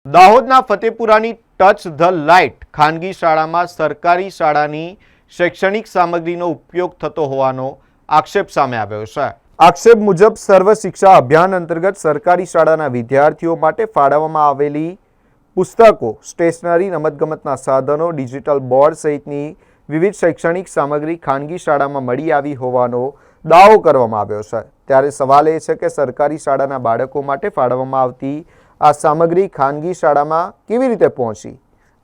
દાહોદના ફતેપુરાની touch the light ખાનગી શાળામાં સરકારી શાળાની શૈક્ષણિક સામગ્રીનો ઉપયોગ થતો હોવાનો આક્ષેપ સામે આવ્યો છે। આક્ષેપ મુજબ સર્વ શિક્ષા અભિયાન અંતર્ગત સરકારી શાળાના વિદ્યાર્થીઓ માટે ફાળવવામાં આવેલી પુસ્તકો, સ્ટેશનરી, રમતગમતના સાધનો, ડિજિટલ બોર્ડ સહિતની વિવિધ શૈક્ષણિક સામગ્રી ખાનગી શાળામાં મળી આવી હોવાનો દાવો કરવામાં આવ્યો છે। ત્યારે સવાલ એ છે કે સરકારી શાળાના બાળકો માટે ફાળવવામાં આવતી આ સામગ્રી ખાનગી શાળામાં કેવી રીતે પહોંચી?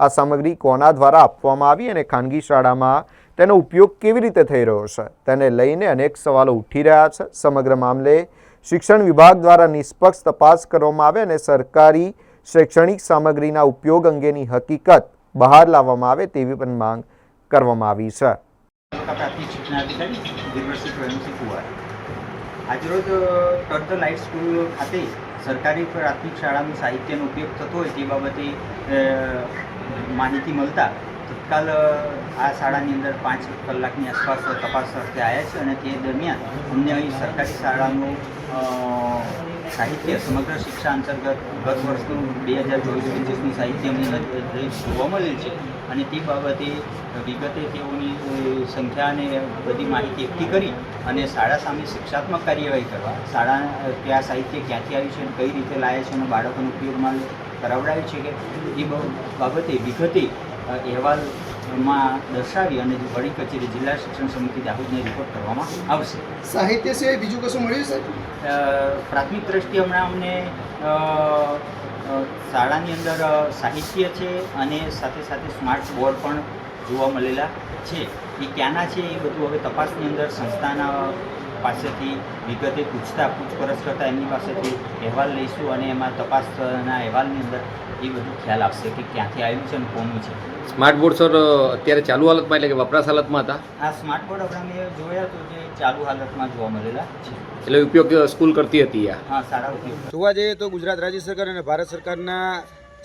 આ સામગ્રી કોના દ્વારા આપવામાં આવી અને ખાનગી શાળામાં તેનો ઉપયોગ કેવી રીતે થઈ રહ્યો છે? તેને લઈને અનેક સવાલો ઉઠી રહ્યા છે। સમગ્ર મામલે શિક્ષણ વિભાગ દ્વારા નિષ્પક્ષ તપાસ કરવામાં આવે અને સરકારી શૈક્ષણિક સામગ્રીના ઉપયોગ અંગેની હકીકત બહાર લાવવામાં આવે તેવી પણ માંગ કરવામાં આવી છે। પ્રાથમિક શિક્ષણાધિકારી દિવ્યશ્રી પ્રેમસિંહ કુંવર આજરોજ ટચ ધ લાઇટ સ્કૂલ ખાતે સરકારી પ્રાથમિક શાળાનું સાહિત્યનો ઉપયોગ થતો હોય તે બાબતે માહિતી મળતા તત્કાલ આ શાળાની અંદર 5 કલાકની આસપાસ તપાસ અર્થે આવ્યા છે અને તે દરમિયાન અમને અહીં સરકારી શાળાનું સાહિત્ય સમગ્ર શિક્ષા અંતર્ગત ગત વર્ષનું 2024-25ની સાહિત્ય અમને જોવા મળેલ છે અને તે બાબતે વિગતે તેઓની સંખ્યા અને બધી માહિતી એકઠી કરી અને શાળા સામે શિક્ષાત્મક કાર્યવાહી કરવા, શાળા ત્યાં સાહિત્ય ક્યાંથી આવ્યું છે અને કઈ રીતે લાવ્યા છે અને બાળકોનો ઉપયોગમાં કરાવડાવ્યું છે કે એ બાબતે વિગતે અહેવાલમાં દર્શાવી અને વડી કચેરી જિલ્લા શિક્ષણ સમિતિ દાહોદને રિપોર્ટ કરવામાં આવશે। સાહિત્ય સિવાય બીજું કશું મળ્યું છે? પ્રાથમિક દ્રષ્ટિએ હમણાં અમને શાળાની અંદર સાહિત્ય છે અને સાથે સાથે સ્માર્ટ બોર્ડ પણ જોવા મળેલા છે। એ ક્યાંના છે એ બધું હવે તપાસની અંદર સંસ્થાના પાસેથી વિગતે પૂછપરછ કરતાં એમની પાસેથી અહેવાલ લઈશું અને એમાં તપાસના અહેવાલની અંદર એ બધું ખ્યાલ આવશે કે ક્યાંથી આવ્યું છે અને કોનું છે। સ્માર્ટ બોર્ડ સર અત્યારે ચાલુ હાલતમાં એટલે કે વપરાશ હાલતમાં હતા? આ સ્માર્ટ બોર્ડ આપણે મેં જોયા તો જે ચાલુ હાલતમાં જોવા મળેલા છે એટલે ઉપયોગ સ્કૂલ કરતી હતી? હા, સારા ઉપયોગ જોવા જઈએ તો ગુજરાત રાજ્ય સરકાર અને ભારત સરકારના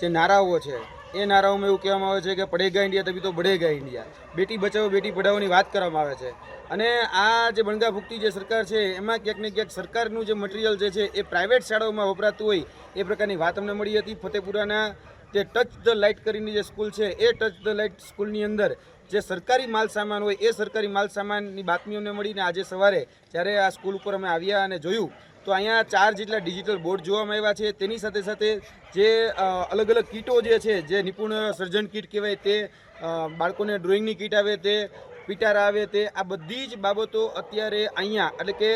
જે નારાઓ છે એ નારાઓમાં એવું કહેવામાં આવે છે કે પઢેગા ઇન્ડિયા તभी તો बढ़ेगा ઇન્ડિયા, બેટી બચાવો બેટી પઢાઓની વાત કરવામાં આવે છે અને આ જે બણગા ભૂકતી જે સરકાર છે એમાં ક્યાંક ને ક્યાંક સરકારનું જે મટીરિયલ જે છે એ પ્રાઇવેટ શાળાઓમાં વપરાતું હોય એ પ્રકારની વાત અમને મળી હતી। ફતેપુરાના જે ટચ ધ લાઇટ કરીને જે સ્કૂલ છે એ ટચ ધ લાઇટ સ્કૂલની અંદર જે સરકારી માલ સામાન હોય એ સરકારી માલ સામાનની બાતમી અમને મળીને આજે સવારે જ્યારે આ સ્કૂલ ઉપર અમે આવ્યા અને જોયું તો અહીંયા 4 જેટલા ડિજિટલ બોર્ડ જોવામાં આવ્યા છે। તેની સાથે સાથે જે અલગ અલગ કીટો જે છે જે નિપુણ સર્જન કીટ કહેવાય તે, બાળકોને ડ્રોઈંગની કીટ આવે તે, પિટારા આવે તે, આ બધી જ બાબતો અત્યારે અહીંયા એટલે કે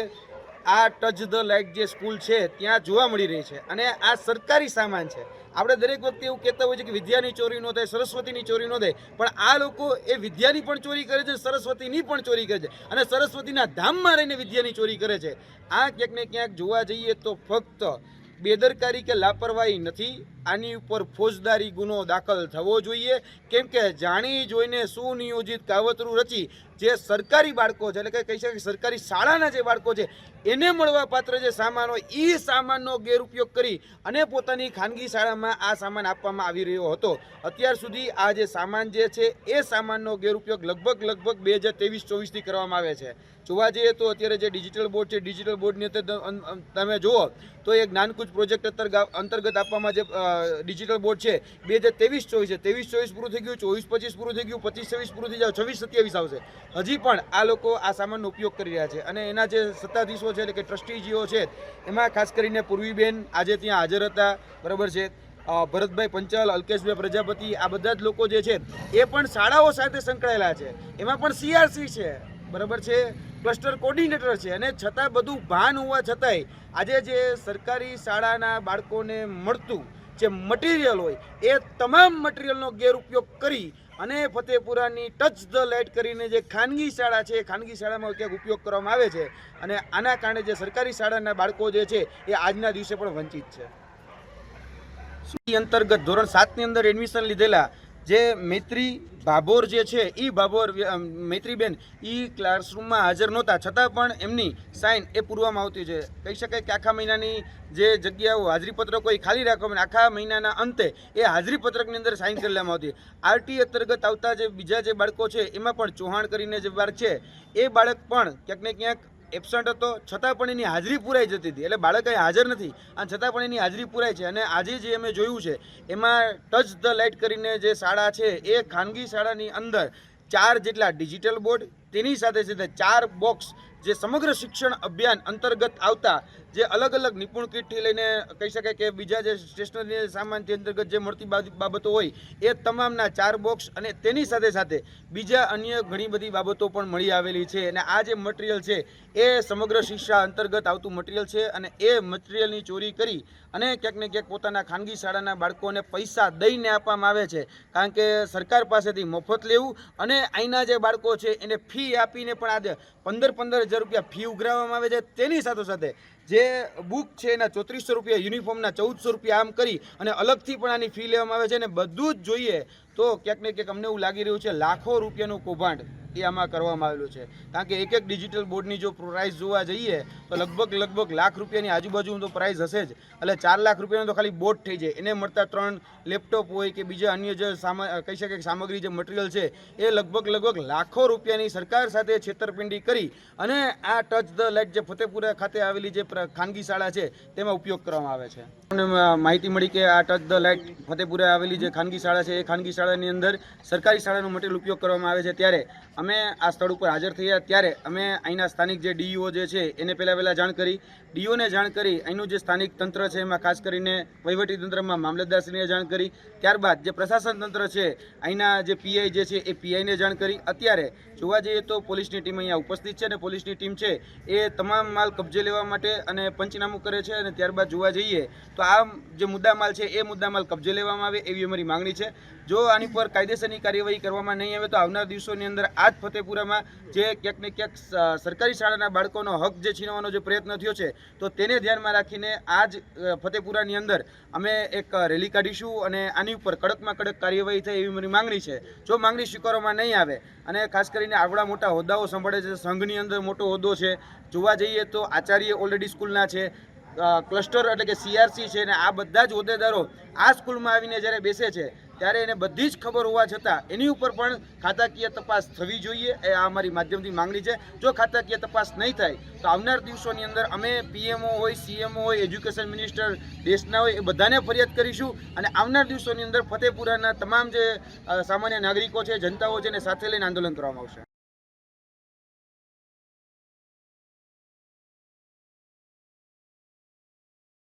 આ ટચ ધ લાઇટ જે સ્કૂલ છે ત્યાં જોવા મળી રહી છે અને આ સરકારી સામાન છે। આપણે દરેક વખતે એવું કહેતા હોય છે કે વિદ્યાની ચોરી ન થાય, સરસ્વતીની ચોરી ન થાય, પણ આ લોકો એ વિદ્યાની પણ ચોરી કરે છે, સરસ્વતીની પણ ચોરી કરે છે અને સરસ્વતીના ધામમાં રહીને વિદ્યાની ચોરી કરે છે। આ ક્યાંક ને ક્યાંક જોવા જઈએ તો ફક્ત બેદરકારી કે લાપરવાહી નથી, આની ઉપર ફોજદારી ગુનો દાખલ થવો જોઈએ કેમ કે જાણી જોઈને સુનિયોજિત કાવતરું રચી જે સરકારી બાળકો છે એટલે કે કહી શકાય સરકારી શાળાના જે બાળકો છે એને મળવા પાત્ર જે સામાન હોય એ સામાનનો ગેરઉપયોગ કરી અને પોતાની ખાનગી શાળામાં આ સામાન આપવામાં આવી રહ્યો હતો। અત્યાર સુધી આ જે સામાન જે છે એ સામાનનો ગેરઉપયોગ લગભગ 2023-24થી કરવામાં આવે છે। જોવા જઈએ તો અત્યારે જે ડિજિટલ બોર્ડ છે, ડિજિટલ બોર્ડની અંદર તમે જુઓ તો એક જ્ઞાનકુંજ પ્રોજેક્ટ અંતર્ગત આપવામાં જે ડિજિટલ બોર્ડ છે 2023-24 છે, 23-24 પૂરું થઈ ગયું, 24-25 પૂરું થઈ ગયું, 25-26 પૂરું થઈ જાય, 26-27 આવશે। હજી પણ આ લોકો આ સામાનનો ઉપયોગ કરી રહ્યા છે અને એના જે સત્તાધીશો છે એટલે કે ટ્રસ્ટીજીઓ છે એમાં ખાસ કરીને પૂર્વીબેન આજે ત્યાં હાજર હતા, બરાબર છે, ભરતભાઈ પંચાલ, અલ્કેશભાઈ પ્રજાપતિ, આ બધા જ લોકો જે છે એ પણ શાળાઓ સાથે સંકળાયેલા છે, એમાં પણ CRC છે, બરાબર છે, ક્લસ્ટર કોર્ડિનેટર છે અને છતાં બધું ભાન હોવા છતાંય આજે જે સરકારી શાળાના બાળકોને મળતું જે મટીરિયલ હોય એ તમામ મટીરિયલનો ગેરઉપયોગ કરી અને ફતેપુરાની ટચ ધ લાઇટ કરીને જે ખાનગી શાળા છે એ ખાનગી શાળામાં ક્યાંક ઉપયોગ કરવામાં આવે છે અને આના કારણે જે સરકારી શાળાના બાળકો જે છે એ આજના દિવસે પણ વંચિત છે। અંતર્ગત ધોરણ 7ની અંદર એડમિશન લીધેલા જે મૈત્રી ભાભોર જે છે એ ભાભોર મૈત્રીબેન એ ક્લાસરૂમમાં હાજર નહોતા છતાં પણ એમની સાઇન એ પૂરવામાં આવતી છે। કહી શકાય કે આખા મહિનાની જે જગ્યાઓ હાજરીપત્રકો એ ખાલી રાખવામાં આખા મહિનાના અંતે એ હાજરીપત્રકની અંદર સાઇન કરી લેવામાં આવતી। RT અંતર્ગત આવતા જે બીજા જે બાળકો છે એમાં પણ ચૌહાણ કરીને જે બાળક છે એ બાળક પણ ક્યાંક ને ક્યાંક એબસન્ટ હતો, છતાં પણ એની હાજરી પૂરાઈ જતી હતી. એટલે બાળક અહીં હાજર નથી અને છતાં પણ એની હાજરી પૂરાય છે. અને આજે જે અમે જોયું છે એમાં ટચ ધ લાઇટ કરીને જે શાળા છે એ ખાનગી શાળાની અંદર 4 જેટલા ડિજિટલ બોર્ડ, તેની સાથે સાથે 4 બોક્સ જે સમગ્ર શિક્ષણ અભિયાન અંતર્ગત આવતા જે અલગ અલગ નિપુણ કીટથી લઈને કહી શકાય કે બીજા જે સ્ટેશનરી સામાનથી અંતર્ગત જે મળતી બાબતો હોય એ તમામના 4 બોક્સ અને તેની સાથે સાથે બીજા અન્ય ઘણી બધી બાબતો પણ મળી આવેલી છે. અને આ જે મટીરિયલ છે એ સમગ્ર શિક્ષા અંતર્ગત આવતું મટીરિયલ છે અને એ મટીરિયલની ચોરી કરી અને ક્યાંક ને ક્યાંક પોતાના ખાનગી શાળાના બાળકોને પૈસા દઈને આપવામાં આવે છે. કારણ કે સરકાર પાસેથી મફત લેવું અને અહીંના જે બાળકો છે એને ફી આપીને પણ આજે 15,000 રૂપિયા ફી ઉઘરાવવામાં આવે છે. તેની સાથોસાથે જે બુક છે એના 3400 રૂપિયા, યુનિફોર્મના 1400 રૂપિયા આમ કરી અને અલગથી પણ આની ફી લેવામાં આવે છે. અને બધું જ જોઈએ તો ક્યાંક ને ક્યાંક અમને એવું લાગી રહ્યું છે લાખો રૂપિયાનું કૌભાંડ એ આમાં કરવામાં આવેલું છે. કારણ કે એક ડિજિટલ બોર્ડની જો પ્રાઇસ જોવા જઈએ તો લગભગ લાખ રૂપિયાની આજુબાજુ તો પ્રાઇસ હશે જ. એટલે 4 લાખ રૂપિયાનો તો ખાલી બોર્ડ થઈ જાય. એને મળતા 3 લેપટોપ હોય કે બીજા અન્ય જે કહી શકે સામગ્રી જે મટીરિયલ છે એ લગભગ લાખો રૂપિયાની સરકાર સાથે છેતરપિંડી કરી અને આ ટચ ધ લાઇટ જે ફતેપુરા ખાતે આવેલી જે ખાનગી શાળા છે તેમાં ઉપયોગ કરવામાં આવે છે. અને માહિતી મળી કે આ ટચ ધ લાઇટ ફતેપુરા આવેલી જે ખાનગી શાળા છે એ ખાનગી શાળાની અંદર સરકારી શાળાનો મટીરિયલ ઉપયોગ કરવામાં આવે છે. ત્યારે અમે આ સ્થળ ઉપર હાજર થયા ત્યારે અમે અહીંના સ્થાનિક જે ડીઈઓ જે છે એને પહેલાં જાણ કરી, ડીઓને જાણ કરી, અહીંનું જે સ્થાનિક તંત્ર છે એમાં ખાસ કરીને વહીવટી તંત્રમાં મામલતદારશ્રીને જાણ કરી. ત્યારબાદ જે પ્રશાસન તંત્ર છે અહીંના જે પીઆઈ જે છે એ પીઆઈને જાણ કરી. અત્યારે જોવા જઈએ તો પોલીસની ટીમ અહીંયા ઉપસ્થિત છે અને પોલીસની ટીમ છે એ તમામ માલ કબજે લેવા માટે અને પંચનામું કરે છે. અને ત્યારબાદ જોવા જઈએ તો આ જે મુદ્દામાલ છે એ મુદ્દામાલ કબજે લેવામાં આવે એવી અમારી માંગણી છે. જો આની પર કાયદેસરની કાર્યવાહી કરવામાં નહીં આવે તો આવનાર દિવસોની અંદર આ જ ફતેપુરામાં જે ક્યાંક ને ક્યાંક સરકારી શાળાના બાળકોનો હક જે છીનવાનો જે પ્રયત્ન થયો છે તો તેને ધ્યાનમાં રાખીને આ જ ફતેપુરાની અંદર અમે એક રેલી કાઢીશું અને આની ઉપર કડકમાં કડક કાર્યવાહી થાય એવી મારી માંગણી છે. જો માંગણી સ્વીકારવામાં નહીં આવે અને ખાસ કરીને આવડા મોટા હોદ્દાઓ સંભાળે છે, સંઘની અંદર મોટો હોદ્દો છે, જોવા જઈએ તો આચાર્ય ઓલરેડી સ્કૂલના છે, ક્લસ્ટર એટલે કે CRC છે ને આ બધા જ હોદ્દેદારો આ સ્કૂલમાં આવીને જ્યારે બેસે છે ત્યારે એને બધી જ ખબર હોવા છતાં એની ઉપર પણ ખાતાકીય તપાસ થવી જોઈએ એ આ અમારી માધ્યમથી માંગણી છે. જો ખાતાકીય તપાસ નહીં થાય તો આવનાર દિવસોની અંદર અમે PMO હોય, CMO હોય, એજ્યુકેશન મિનિસ્ટર દેશના હોય એ બધાને ફરિયાદ કરીશું. અને આવનાર દિવસોની અંદર ફતેપુરાના તમામ જે સામાન્ય નાગરિકો છે, જનતાઓ છે એને સાથે લઈને આંદોલન કરવામાં આવશે.